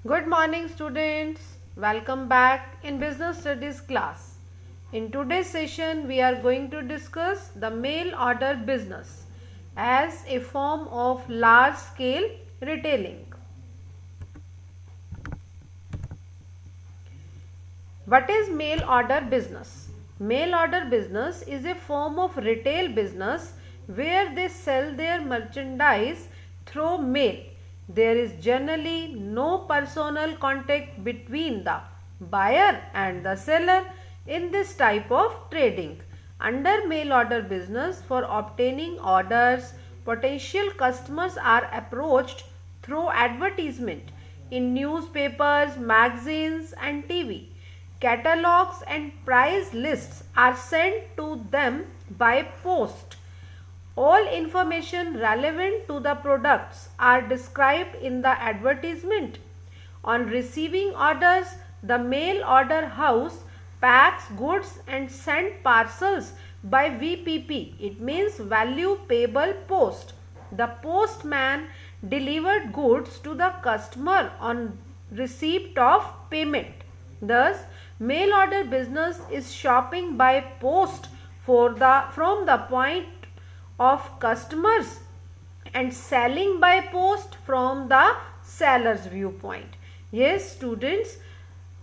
Good morning, students. Welcome back in Business Studies class. In today's session, we are going to discuss the mail order business as a form of large scale retailing. What is mail order business? Mail order business is a form of retail business where they sell their merchandise through mail. There is generally no personal contact between the buyer and the seller in this type of trading. Under mail order business, for obtaining orders, potential customers are approached through advertisement in newspapers, magazines and TV. Catalogs and price lists are sent to them by post. All information relevant to the products are described in the advertisement. On receiving orders, the mail order house packs goods and sends parcels by VPP. It means value payable post. The postman delivered goods to the customer on receipt of payment. Thus, mail order business is shopping by post from the point of customers and selling by post from the seller's viewpoint. Yes students,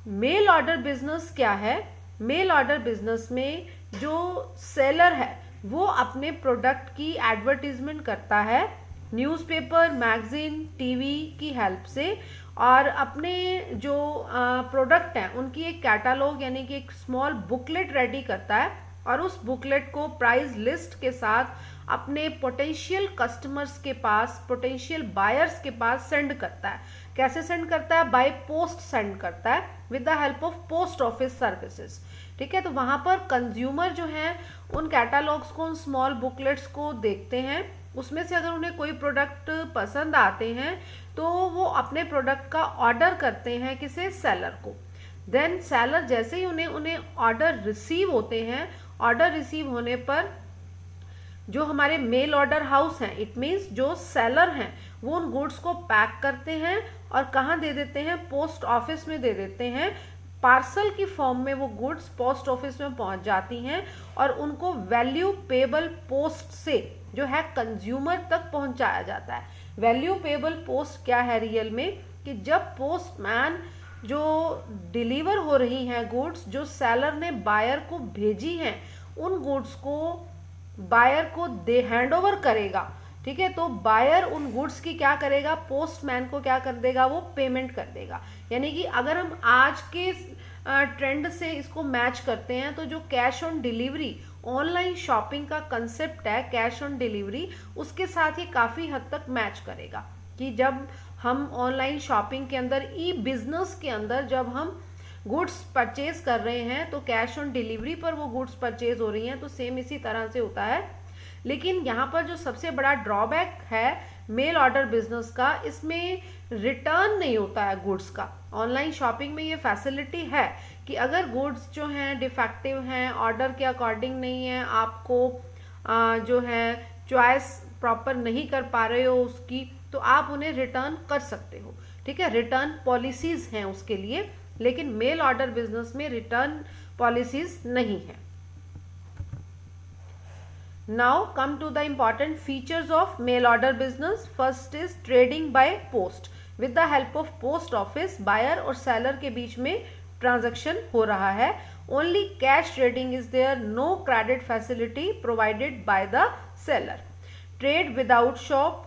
mail order business क्या है? Mail order business में जो seller है वो अपने product की advertisement करता है न्यूज़पेपर, मैगजीन, टीवी की हेल्प से और अपने जो प्रोडक्ट हैं उनकी एक कैटलॉग यानी कि एक स्मॉल बुकलेट रेडी करता है और उस बुकलेट को प्राइस लिस्ट के साथ अपने पोटेंशियल कस्टमर्स के पास, पोटेंशियल बायर्स के पास सेंड करता है. कैसे सेंड करता है? बाय पोस्ट सेंड करता है with the help of post office services. ठीक है, तो वहां पर कंज्यूमर जो हैं उन कैटलॉग्स को, उन स्मॉल बुकलेट्स को देखते हैं. उसमें से अगर उन्हें कोई प्रोडक्ट पसंद आते हैं तो वो अपने प्रोडक्ट का ऑर्डर करते हैं किसे? सेलर को. देन सेलर जैसे ही उन्हें ऑर्डर रिसीव होते हैं, ऑर्डर रिसीव होने पर जो हमारे मेल ऑर्डर हाउस हैं, इट मीन्स जो सेलर हैं, वो उन गुड्स को पैक करते हैं और कहाँ दे देते हैं? पोस्ट ऑफिस में दे देते हैं. पार्सल की फॉर्म में वो गुड्स पोस्ट ऑफिस में पहुंच जाती हैं और उनको वैल्यू पेबल पोस्ट से जो है कंज्यूमर तक पहुंचाया जाता है. वैल्यू पेबल पोस्ट क्या है रियल में? कि जब पोस्टमैन जो डिलीवर हो रही हैं गुड्स, जो सेलर ने बायर को भेजी हैं, उन गुड्स को बायर को दे हैंड ओवर करेगा. ठीक है, तो बायर उन गुड्स की क्या करेगा? पोस्टमैन को क्या कर देगा? वो पेमेंट कर देगा. यानी कि अगर हम आज के ट्रेंड से इसको मैच करते हैं तो जो cash on delivery online shopping का कंसेप्ट है, कैश ऑन डिलीवरी, उसके साथ ये काफ़ी हद तक मैच करेगा. कि जब हम ऑनलाइन शॉपिंग के अंदर, ई बिजनेस के अंदर जब हम गुड्स परचेज कर रहे हैं तो कैश ऑन डिलीवरी पर वो गुड्स परचेज हो रही हैं, तो सेम इसी तरह से होता है. लेकिन यहाँ पर जो सबसे बड़ा ड्रॉबैक है मेल ऑर्डर बिजनेस का, इसमें रिटर्न नहीं होता है गुड्स का. ऑनलाइन शॉपिंग में ये फैसिलिटी है कि अगर गुड्स जो हैं डिफेक्टिव हैं, ऑर्डर के अकॉर्डिंग नहीं है, आपको जो है चॉइस प्रॉपर नहीं कर पा रहे हो उसकी, तो आप उन्हें रिटर्न कर सकते हो. ठीक है, रिटर्न पॉलिसीज हैं उसके लिए. लेकिन मेल ऑर्डर बिजनेस में रिटर्न पॉलिसीज नहीं है. Now come to the important features of mail order business. First is trading by post. With the help of post office buyer और सेलर के बीच में ट्रांजैक्शन हो रहा है. Only cash trading is there, no credit facility provided by the seller. Trade without shop.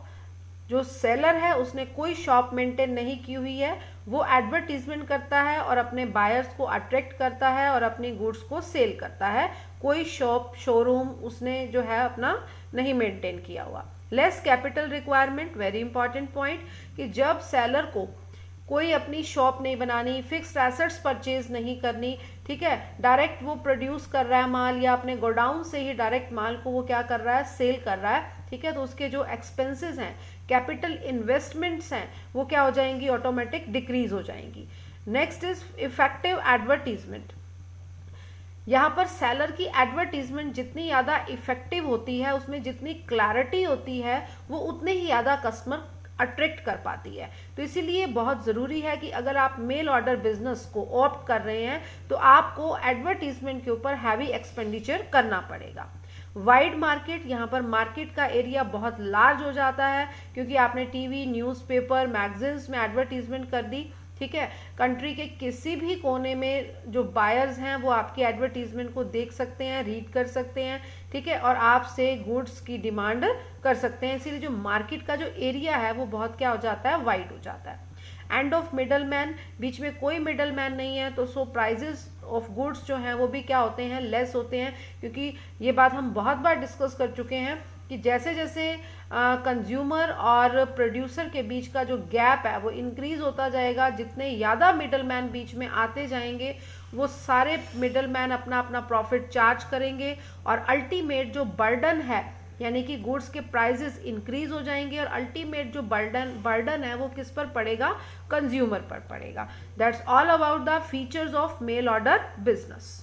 जो seller है उसने कोई शॉप मेंटेन नहीं की हुई है, वो एडवर्टीजमेंट करता है और अपने बायर्स को अट्रैक्ट करता है और अपनी गुड्स को सेल करता है. कोई शॉप, शोरूम उसने जो है अपना नहीं मेंटेन किया हुआ. Less capital requirement, very important point, कि जब सेलर को कोई अपनी शॉप नहीं बनानी, फिक्स्ड एसेट्स परचेज नहीं करनी, ठीक है, डायरेक्ट वो प्रोड्यूस कर रहा है माल या अपने गोडाउन से ही डायरेक्ट माल को वो क्या कर रहा है? सेल कर रहा है. ठीक है, तो उसके जो एक्सपेंसेस हैं, कैपिटल इन्वेस्टमेंट्स हैं, वो क्या हो जाएंगी? ऑटोमेटिक डिक्रीज हो जाएंगी. Next is effective advertisement. यहाँ पर सेलर की एडवर्टीजमेंट जितनी ज़्यादा इफेक्टिव होती है, उसमें जितनी क्लैरिटी होती है, वो उतने ही ज़्यादा कस्टमर अट्रैक्ट कर पाती है। तो इसीलिए बहुत ज़रूरी है कि अगर आप मेल ऑर्डर बिजनेस को ऑप्ट कर रहे हैं तो आपको एडवर्टीजमेंट के ऊपर हैवी एक्सपेंडिचर करना पड़ेगा। वाइड मार्केट, यहाँ पर मार्केट का एरिया बहुत लार्ज हो जाता है क्योंकि आपने टीवी, न्यूज़पेपर, मैगजीन्स में एडवर्टीजमेंट कर दी, ठीक है। कंट्री के किसी भी कोने में जो बायर्स हैं वो आपकी एडवर्टीजमेंट को देख सकते हैं, रीड कर सकते हैं, ठीक है, और आपसे गुड्स की डिमांड कर सकते हैं। इसीलिए जो मार्केट का जो एरिया है वो बहुत क्या हो जाता है, वाइड हो जाता है। एंड ऑफ मिडल मैन, बीच में कोई मिडल मैन नहीं है, तो सो प्राइजेस ऑफ गुड्स जो हैं वो भी क्या होते हैं, लेस होते हैं, क्योंकि ये बात हम बहुत बार डिस्कस कर चुके हैं कि जैसे जैसे कंज्यूमर और प्रोड्यूसर के बीच का जो गैप है वो इंक्रीज होता जाएगा, जितने ज़्यादा मिडल मैन बीच में आते जाएंगे वो सारे मिडल मैन अपना अपना प्रॉफिट चार्ज करेंगे और अल्टीमेट जो बर्डन है यानी कि गुड्स के प्राइसेस इंक्रीज हो जाएंगे और अल्टीमेट जो बर्डन है वो किस पर पड़ेगा, कंज्यूमर पर पड़ेगा। That's all about the features of mail order business.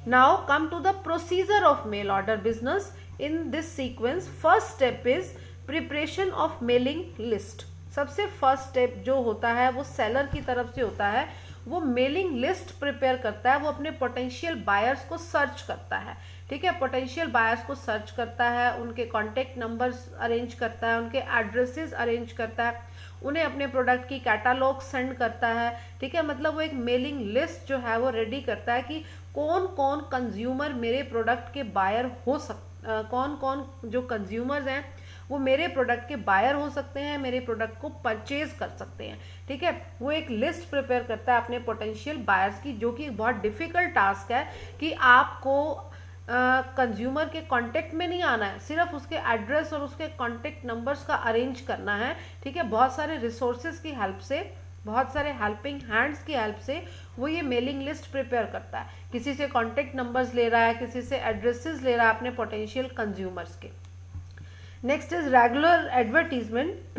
Now come to the procedure of mail order business. In this sequence, first step is preparation of mailing list. सबसे first step जो होता है वो seller की तरफ से होता है, वो मेलिंग लिस्ट प्रिपेयर करता है, वो अपने पोटेंशियल बायर्स को सर्च करता है, ठीक है, पोटेंशियल बायर्स को सर्च करता है, उनके कॉन्टेक्ट नंबर्स अरेंज करता है, उनके एड्रेसेस अरेंज करता है, उन्हें अपने प्रोडक्ट की कैटालॉग सेंड करता है, ठीक है। मतलब वो एक मेलिंग लिस्ट जो है वो रेडी करता है कि कौन कौन कंज्यूमर मेरे प्रोडक्ट के बायर हो कौन कौन जो कंज्यूमर्स हैं वो मेरे प्रोडक्ट के बायर हो सकते हैं, मेरे प्रोडक्ट को परचेज कर सकते हैं, ठीक है। वो एक लिस्ट प्रिपेयर करता है अपने पोटेंशियल बायर्स की, जो कि बहुत डिफिकल्ट टास्क है कि आपको कंज्यूमर के कांटेक्ट में नहीं आना है, सिर्फ उसके एड्रेस और उसके कांटेक्ट नंबर्स का अरेंज करना है, ठीक है। बहुत सारे रिसोर्सेज की हेल्प से, बहुत सारे हेल्पिंग हैंड्स की हेल्प से वो ये मेलिंग लिस्ट प्रिपेयर करता है, किसी से कांटेक्ट नंबर्स ले रहा है, किसी से एड्रेसेस ले रहा है अपने पोटेंशियल कंज्यूमर्स के। Next is regular advertisement.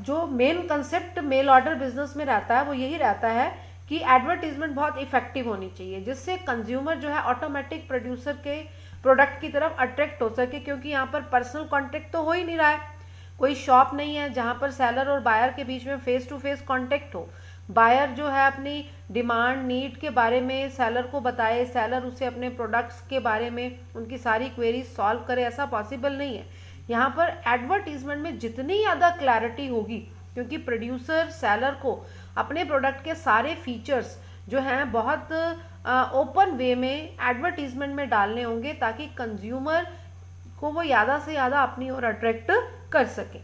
जो main concept mail order business में रहता है वो यही रहता है कि एडवर्टीजमेंट बहुत इफेक्टिव होनी चाहिए, जिससे कंज्यूमर जो है ऑटोमेटिक प्रोड्यूसर के प्रोडक्ट की तरफ अट्रैक्ट हो सके, क्योंकि यहाँ पर पर्सनल कांटेक्ट तो हो ही नहीं रहा है, कोई शॉप नहीं है जहाँ पर सेलर और बायर के बीच में फेस टू फेस कांटेक्ट हो। बायर जो है अपनी डिमांड, नीड के बारे में सेलर को बताए, सेलर उसे अपने प्रोडक्ट्स के बारे में उनकी सारी क्वेरीज सॉल्व करे, ऐसा पॉसिबल नहीं है। यहाँ पर एडवर्टीजमेंट में जितनी ज़्यादा क्लैरिटी होगी, क्योंकि प्रोड्यूसर सेलर को अपने प्रोडक्ट के सारे फीचर्स जो हैं बहुत ओपन वे में एडवर्टीजमेंट में डालने होंगे ताकि कंज्यूमर को वो ज़्यादा से ज़्यादा अपनी ओर अट्रैक्ट कर सके।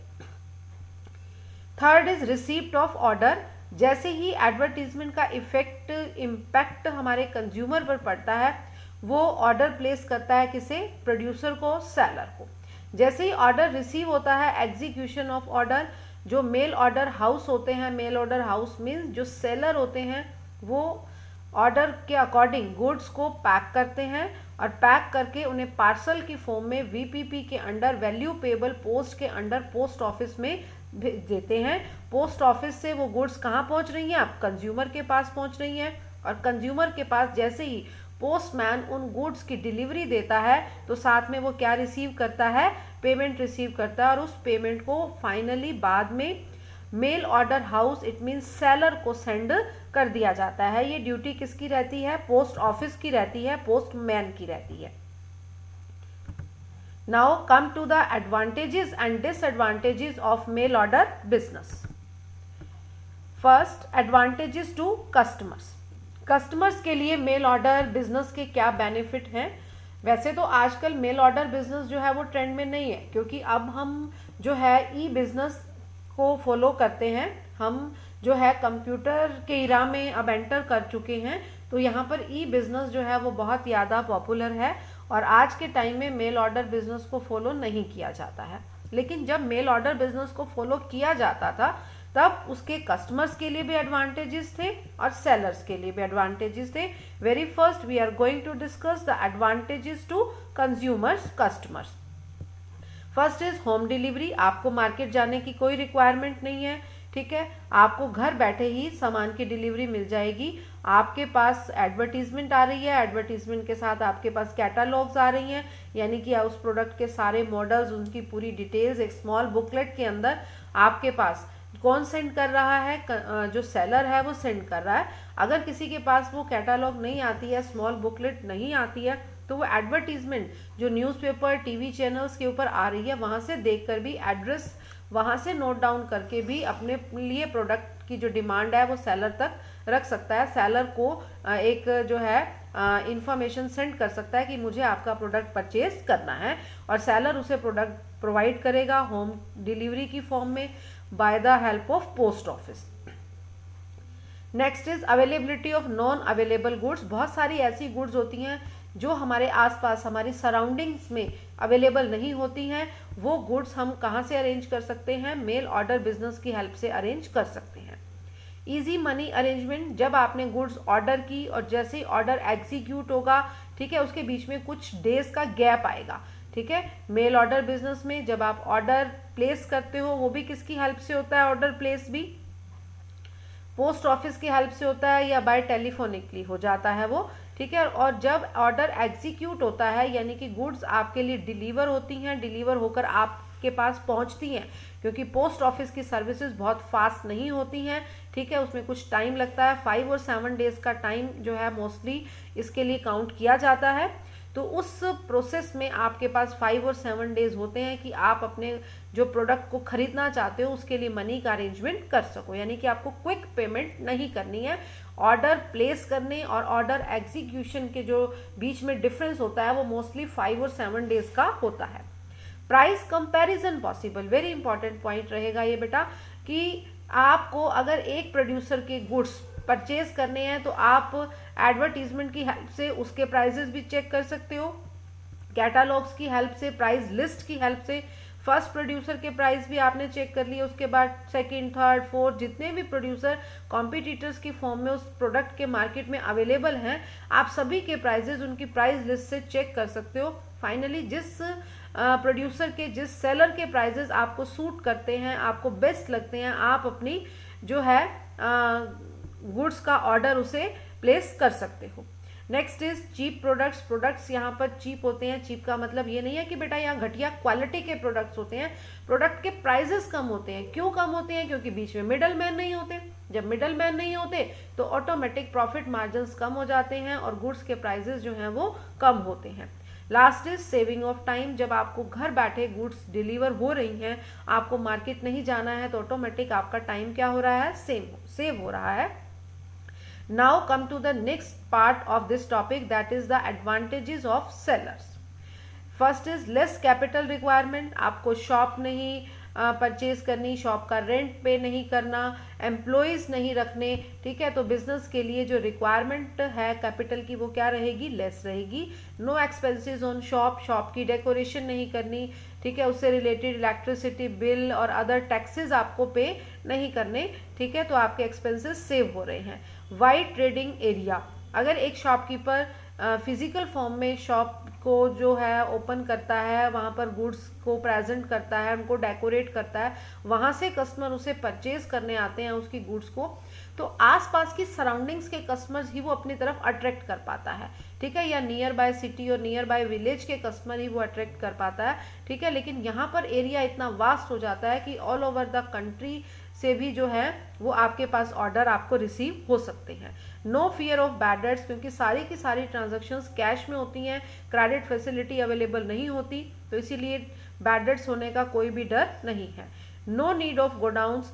Third is receipt of order. जैसे ही एडवर्टीजमेंट का इम्पैक्ट हमारे कंज्यूमर पर पड़ता है, वो ऑर्डर प्लेस करता है किसे, प्रोड्यूसर को, सेलर को। जैसे ही ऑर्डर रिसीव होता है, एग्जीक्यूशन ऑफ ऑर्डर, जो मेल ऑर्डर हाउस होते हैं, मेल ऑर्डर हाउस मीन्स जो सेलर होते हैं वो ऑर्डर के अकॉर्डिंग गुड्स को पैक करते हैं और पैक करके उन्हें पार्सल की फॉर्म में वीपीपी के अंडर, वैल्यू पेबल पोस्ट के अंडर पोस्ट ऑफिस में भेज देते हैं। पोस्ट ऑफिस से वो गुड्स कहाँ पहुँच रही हैं, अब कंज्यूमर के पास पहुँच रही हैं, और कंज्यूमर के पास जैसे ही पोस्टमैन उन गुड्स की डिलीवरी देता है तो साथ में वो क्या रिसीव करता है, पेमेंट रिसीव करता है, और उस पेमेंट को फाइनली बाद में mail order house, it means seller को सेंड कर दिया जाता है। ये ड्यूटी किसकी रहती है, पोस्ट ऑफिस की रहती है, पोस्टमैन की रहती है। Now come to the advantages and disadvantages of mail order business. First, advantages to customers. Customers के लिए मेल ऑर्डर बिजनेस के क्या बेनिफिट हैं। वैसे तो आजकल मेल ऑर्डर बिजनेस जो है वो ट्रेंड में नहीं है, क्योंकि अब हम जो है ई बिजनेस को फॉलो करते हैं, हम जो है कंप्यूटर के इरा में अब एंटर कर चुके हैं, तो यहाँ पर ई बिजनेस जो है वो बहुत ज़्यादा पॉपुलर है और आज के टाइम में मेल ऑर्डर बिजनेस को फॉलो नहीं किया जाता है। लेकिन जब मेल ऑर्डर बिजनेस को फॉलो किया जाता था तब उसके कस्टमर्स के लिए भी एडवांटेजेस थे और सेलर्स के लिए भी एडवांटेजेस थे। Very first we are going to discuss the advantages to consumers, customers. First is home delivery. आपको मार्केट जाने की कोई रिक्वायरमेंट नहीं है, ठीक है, आपको घर बैठे ही सामान की डिलीवरी मिल जाएगी। आपके पास एडवर्टीजमेंट आ रही है, एडवर्टीजमेंट के साथ आपके पास कैटालॉग्स आ रही हैं, यानी कि उस प्रोडक्ट के सारे मॉडल्स, उनकी पूरी डिटेल्स एक स्मॉल बुकलेट के अंदर आपके पास कौन सेंड कर रहा है, जो सेलर है वो सेंड कर रहा है। अगर किसी के पास वो कैटालॉग नहीं आती है, स्मॉल बुकलेट नहीं आती है, तो वो एडवर्टीजमेंट जो न्यूज़पेपर, टीवी चैनल्स के ऊपर आ रही है वहाँ से देखकर भी, एड्रेस वहाँ से नोट डाउन करके भी अपने लिए प्रोडक्ट की जो डिमांड है वो सेलर तक रख सकता है। सेलर को एक जो है इंफॉर्मेशन सेंड कर सकता है कि मुझे आपका प्रोडक्ट परचेज करना है, और सेलर उसे प्रोडक्ट प्रोवाइड करेगा होम डिलीवरी की फॉर्म में by the help of post office. Next is availability of non available goods. बहुत सारी ऐसी गुड्स होती हैं जो हमारे आसपास, हमारी सराउंडिंग्स में अवेलेबल नहीं होती हैं। वो गुड्स हम कहाँ से अरेंज कर सकते हैं? मेल ऑर्डर बिजनेस की हेल्प से अरेंज कर सकते हैं। इजी मनी अरेंजमेंट, जब आपने गुड्स ऑर्डर की और जैसे ही ऑर्डर एग्जीक्यूट होगा, ठीक है, उसके बीच में कुछ डेज का गैप आएगा। ठीक है, मेल ऑर्डर बिजनेस में जब आप ऑर्डर प्लेस करते हो, वो भी किसकी हेल्प से होता है? ऑर्डर प्लेस भी पोस्ट ऑफिस की हेल्प से होता है या बाय टेलीफोनिकली हो जाता है वो। ठीक है, और जब ऑर्डर एग्जीक्यूट होता है, यानी कि गुड्स आपके लिए डिलीवर होती हैं, डिलीवर होकर आपके पास पहुंचती हैं, क्योंकि पोस्ट ऑफिस की सर्विसेज बहुत फास्ट नहीं होती हैं। ठीक है, उसमें कुछ टाइम लगता है, 5 और 7 डेज का टाइम जो है मोस्टली इसके लिए काउंट किया जाता है। तो उस प्रोसेस में आपके पास 5 और 7 डेज होते हैं कि आप अपने जो प्रोडक्ट को खरीदना चाहते हो उसके लिए मनी का अरेंजमेंट कर सको, यानी कि आपको क्विक पेमेंट नहीं करनी है। ऑर्डर प्लेस करने और ऑर्डर एग्जीक्यूशन के जो बीच में डिफरेंस होता है वो मोस्टली 5 और 7 डेज का होता है। Price comparison possible, very important point रहेगा ये बेटा, कि आपको अगर एक प्रोड्यूसर के गुड्स परचेज करने हैं तो आप एडवर्टीजमेंट की हेल्प से उसके प्राइजेस भी चेक कर सकते हो, कैटालॉग्स की हेल्प से, प्राइस लिस्ट की हेल्प से। फर्स्ट प्रोड्यूसर के प्राइस भी आपने चेक कर लिए, उसके बाद सेकंड, थर्ड, फोर्थ, जितने भी प्रोड्यूसर कॉम्पिटिटर्स की फॉर्म में उस प्रोडक्ट के मार्केट में अवेलेबल हैं, आप सभी के प्राइजेस उनकी प्राइस लिस्ट से चेक कर सकते हो। फाइनली जिस प्रोड्यूसर के, जिस सेलर के प्राइजेस आपको सूट करते हैं, आपको बेस्ट लगते हैं, आप अपनी जो है गुड्स का ऑर्डर उसे प्लेस कर सकते हो। Next is cheap products. Products यहाँ पर चीप होते हैं। चीप का मतलब ये नहीं है कि बेटा यहाँ घटिया क्वालिटी के प्रोडक्ट्स होते हैं, प्रोडक्ट के प्राइजेस कम होते हैं। क्यों कम होते हैं? क्योंकि बीच में मिडल मैन नहीं होते। जब मिडल मैन नहीं होते तो ऑटोमेटिक प्रॉफिट मार्जिन कम हो जाते हैं और गुड्स के प्राइजेस जो हैं वो कम होते हैं। Last is saving of time. जब आपको घर बैठे गुड्स डिलीवर हो रही हैं, आपको मार्केट नहीं जाना है, तो ऑटोमेटिक आपका टाइम क्या हो रहा है? सेव हो रहा है। Now come to the next part of this topic, that is the advantages of sellers. First is less capital requirement. आपको शॉप नहीं परचेज करनी, शॉप का रेंट पे नहीं करना, एम्प्लॉयज़ नहीं रखने। ठीक है, तो बिजनेस के लिए जो रिक्वायरमेंट है कैपिटल की वो क्या रहेगी? लेस रहेगी। No expenses on shop, shop की डेकोरेशन नहीं करनी। ठीक है, उससे रिलेटेड इलेक्ट्रिसिटी बिल और अदर टैक्सेस आपको पे नहीं करने। ठीक है, तो आपके एक्सपेंसेस सेव हो रहे हैं। वाइड ट्रेडिंग एरिया, अगर एक शॉपकीपर फिजिकल फॉर्म में शॉप को जो है ओपन करता है, वहाँ पर गुड्स को प्रेजेंट करता है, उनको डेकोरेट करता है, वहाँ से कस्टमर उसे परचेज करने आते हैं उसकी गुड्स को, तो आसपास की सराउंडिंग्स के कस्टमर्स ही वो अपनी तरफ अट्रैक्ट कर पाता है। ठीक है, या नियर बाय सिटी और नियर बाय विलेज के कस्टमर ही वो अट्रैक्ट कर पाता है। ठीक है, लेकिन यहाँ पर एरिया इतना वास्ट हो जाता है कि ऑल ओवर द कंट्री से भी जो है वो आपके पास ऑर्डर आपको रिसीव हो सकते हैं। No fear of bad debts, क्योंकि सारी की सारी ट्रांजैक्शंस कैश में होती हैं, क्रेडिट फैसिलिटी अवेलेबल नहीं होती, तो इसीलिए बैड डेट्स होने का कोई भी डर नहीं है। No need of godowns,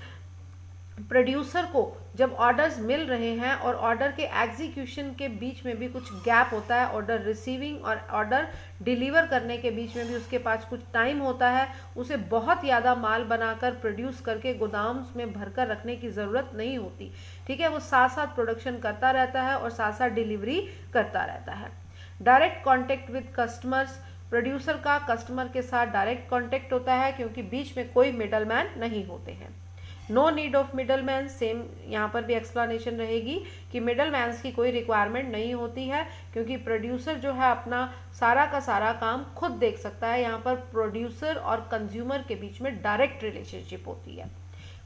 producer को जब ऑर्डर्स मिल रहे हैं और ऑर्डर के एग्जीक्यूशन के बीच में भी कुछ गैप होता है, ऑर्डर रिसीविंग और ऑर्डर डिलीवर करने के बीच में भी उसके पास कुछ टाइम होता है, उसे बहुत ज़्यादा माल बनाकर प्रोड्यूस करके गोदाम्स में भरकर रखने की ज़रूरत नहीं होती। ठीक है, वो साथ साथ प्रोडक्शन करता रहता है और साथ साथ डिलीवरी करता रहता है। Direct contact with customers, producer का कस्टमर के साथ डायरेक्ट कॉन्टेक्ट होता है क्योंकि बीच में कोई मिडल मैन नहीं होते हैं। No need of middleman, same यहाँ पर भी एक्सप्लेनेशन रहेगी कि मिडल मैन्स की कोई रिक्वायरमेंट नहीं होती है क्योंकि प्रोड्यूसर जो है अपना सारा का सारा काम खुद देख सकता है। यहाँ पर प्रोड्यूसर और कंज्यूमर के बीच में डायरेक्ट रिलेशनशिप होती है।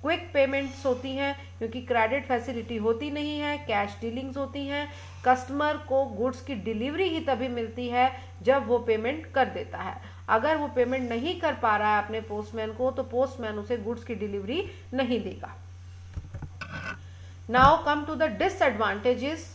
क्विक पेमेंट्स होती हैं क्योंकि क्रेडिट फैसिलिटी होती नहीं है, कैश डीलिंग्स होती हैं। कस्टमर को गुड्स की डिलीवरी ही तभी मिलती है जब वो पेमेंट कर देता है। अगर वो पेमेंट नहीं कर पा रहा है अपने पोस्टमैन को, तो पोस्टमैन उसे गुड्स की डिलीवरी नहीं देगा। Now come to the disadvantages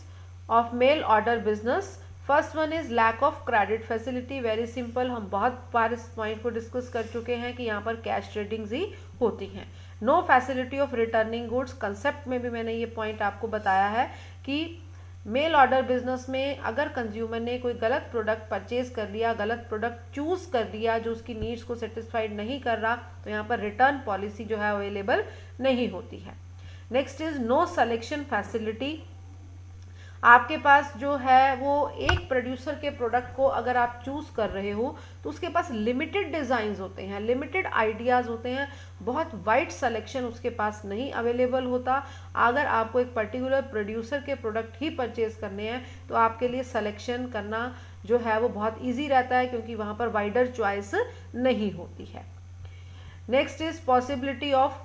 of mail order business. First one is lack of credit facility. Very simple, हम बहुत बार इस पॉइंट को डिस्कस कर चुके हैं कि यहाँ पर कैश ट्रेडिंग्स ही होती हैं। No facility of returning goods. Concept में भी मैंने ये पॉइंट आपको बताया है कि मेल ऑर्डर बिजनेस में अगर कंज्यूमर ने कोई गलत प्रोडक्ट परचेज कर लिया, गलत प्रोडक्ट चूज कर लिया जो उसकी नीड्स को सेटिस्फाइड नहीं कर रहा, तो यहाँ पर रिटर्न पॉलिसी जो है अवेलेबल नहीं होती है। Next is no selection facility. आपके पास जो है वो एक प्रोड्यूसर के प्रोडक्ट को अगर आप चूज कर रहे हो तो उसके पास लिमिटेड डिजाइन्स होते हैं, लिमिटेड आइडियाज होते हैं, बहुत वाइड सिलेक्शन उसके पास नहीं अवेलेबल होता। अगर आपको एक पर्टिकुलर प्रोड्यूसर के प्रोडक्ट ही परचेज करने हैं तो आपके लिए सिलेक्शन करना जो है वो बहुत ईजी रहता है क्योंकि वहाँ पर वाइडर चॉइस नहीं होती है। Next is possibility of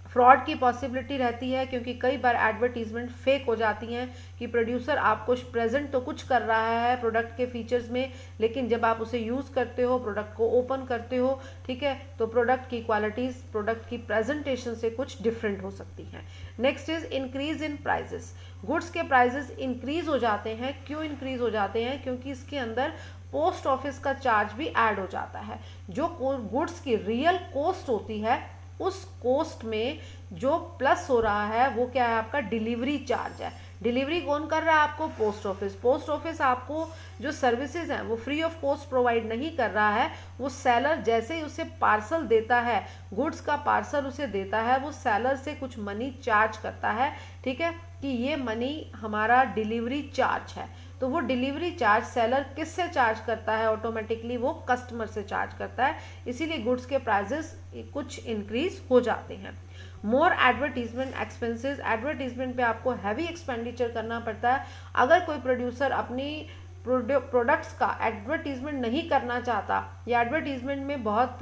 fraud की पॉसिबिलिटी रहती है क्योंकि कई बार एडवर्टीजमेंट फेक हो जाती हैं कि प्रोड्यूसर आपको प्रेजेंट तो कुछ कर रहा है प्रोडक्ट के फीचर्स में, लेकिन जब आप उसे यूज़ करते हो, प्रोडक्ट को ओपन करते हो, ठीक है, तो प्रोडक्ट की क्वालिटीज़, प्रोडक्ट की प्रेजेंटेशन से कुछ डिफरेंट हो सकती हैं। Next is increase in prices. Goods के प्राइजेस इंक्रीज हो जाते हैं। क्यों इंक्रीज हो जाते हैं? क्योंकि इसके अंदर पोस्ट ऑफिस का चार्ज भी ऐड हो जाता है। जो गुड्स की रियल कॉस्ट होती है उस कॉस्ट में जो प्लस हो रहा है वो क्या है? आपका डिलीवरी चार्ज है। डिलीवरी कौन कर रहा है आपको? Post office. पोस्ट ऑफिस आपको जो सर्विसेज हैं वो फ्री ऑफ कॉस्ट प्रोवाइड नहीं कर रहा है। वो सेलर जैसे ही उसे पार्सल देता है, गुड्स का पार्सल उसे देता है, वो सेलर से कुछ मनी चार्ज करता है, ठीक है, कि ये मनी हमारा डिलीवरी चार्ज है। तो वो डिलीवरी चार्ज सेलर किससे चार्ज करता है? ऑटोमेटिकली वो कस्टमर से चार्ज करता है। इसीलिए गुड्स के प्राइजेस कुछ इंक्रीज हो जाते हैं। मोर एडवर्टीजमेंट एक्सपेंसेस। एडवर्टीजमेंट पे आपको हैवी एक्सपेंडिचर करना पड़ता है। अगर कोई प्रोड्यूसर अपनी प्रोडक्ट्स का एडवर्टीजमेंट नहीं करना चाहता या एडवर्टीजमेंट में बहुत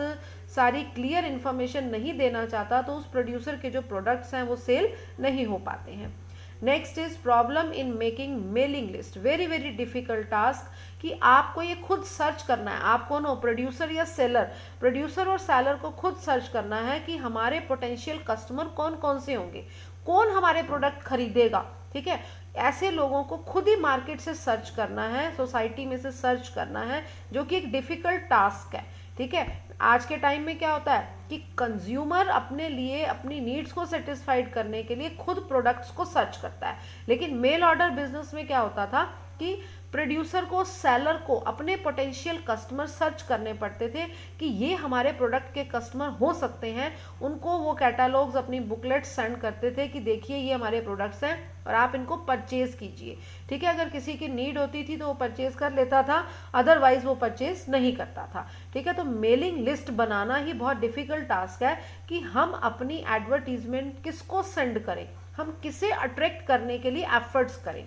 सारी क्लियर इन्फॉर्मेशन नहीं देना चाहता, तो उस प्रोड्यूसर के जो प्रोडक्ट्स हैं वो सेल नहीं हो पाते हैं। Next is problem in making mailing list. Very very difficult task कि आपको ये खुद सर्च करना है। आप कौन हो? प्रोड्यूसर या सेलर? प्रोड्यूसर और सेलर को खुद सर्च करना है कि हमारे पोटेंशियल कस्टमर कौन कौन से होंगे, कौन हमारे प्रोडक्ट खरीदेगा, ठीक है। ऐसे लोगों को खुद ही मार्केट से सर्च करना है, सोसाइटी में से सर्च करना है, जो कि एक डिफिकल्ट टास्क है, ठीक है। आज के टाइम में क्या होता है कि कंज्यूमर अपने लिए अपनी नीड्स को सेटिस्फाइड करने के लिए खुद प्रोडक्ट्स को सर्च करता है, लेकिन मेल ऑर्डर बिजनेस में क्या होता था कि प्रोड्यूसर को, सेलर को अपने पोटेंशियल कस्टमर सर्च करने पड़ते थे कि ये हमारे प्रोडक्ट के कस्टमर हो सकते हैं। उनको वो कैटलॉग्स, अपनी बुकलेट्स सेंड करते थे कि देखिए ये हमारे प्रोडक्ट्स हैं और आप इनको परचेज कीजिए, ठीक है। अगर किसी की नीड होती थी तो वो परचेज कर लेता था, अदरवाइज वो परचेज नहीं करता था, ठीक है। तो मेलिंग लिस्ट बनाना ही बहुत डिफिकल्ट टास्क है कि हम अपनी एडवर्टीजमेंट किसको सेंड करें, हम किसे अट्रैक्ट करने के लिए एफर्ट्स करें।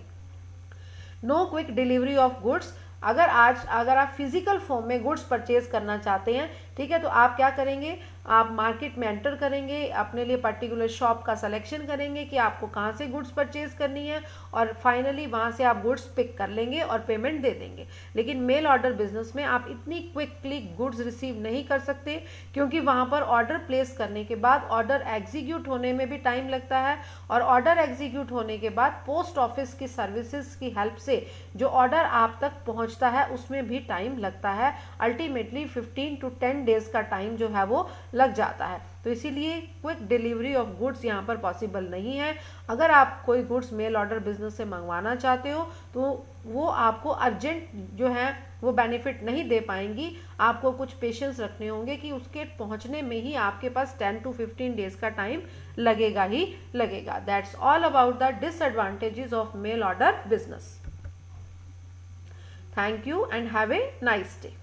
No quick delivery of goods. अगर आप फिजिकल फॉर्म में गुड्स परचेज करना चाहते हैं, ठीक है, तो आप क्या करेंगे? आप मार्केट में एंटर करेंगे, अपने लिए पर्टिकुलर शॉप का सिलेक्शन करेंगे कि आपको कहाँ से गुड्स परचेज करनी है और फाइनली वहाँ से आप गुड्स पिक कर लेंगे और पेमेंट दे देंगे। लेकिन मेल ऑर्डर बिजनेस में आप इतनी क्विकली गुड्स रिसीव नहीं कर सकते क्योंकि वहाँ पर ऑर्डर प्लेस करने के बाद ऑर्डर एग्जीक्यूट होने में भी टाइम लगता है और ऑर्डर एग्जीक्यूट होने के बाद पोस्ट ऑफिस की सर्विसेज की हेल्प से जो ऑर्डर आप तक पहुँचता है उसमें भी टाइम लगता है। अल्टीमेटली 15 to 10 डेज का टाइम जो है वो लग जाता है। तो इसीलिए क्विक डिलीवरी ऑफ गुड्स यहाँ पर पॉसिबल नहीं है। अगर आप कोई गुड्स मेल ऑर्डर बिजनेस से मंगवाना चाहते हो तो वो आपको अर्जेंट जो है वो बेनिफिट नहीं दे पाएंगी। आपको कुछ पेशेंस रखने होंगे कि उसके पहुंचने में ही आपके पास 10 to 15 डेज का टाइम लगेगा ही लगेगा। That's all about the disadvantages of mail order business. Thank you and have a nice day.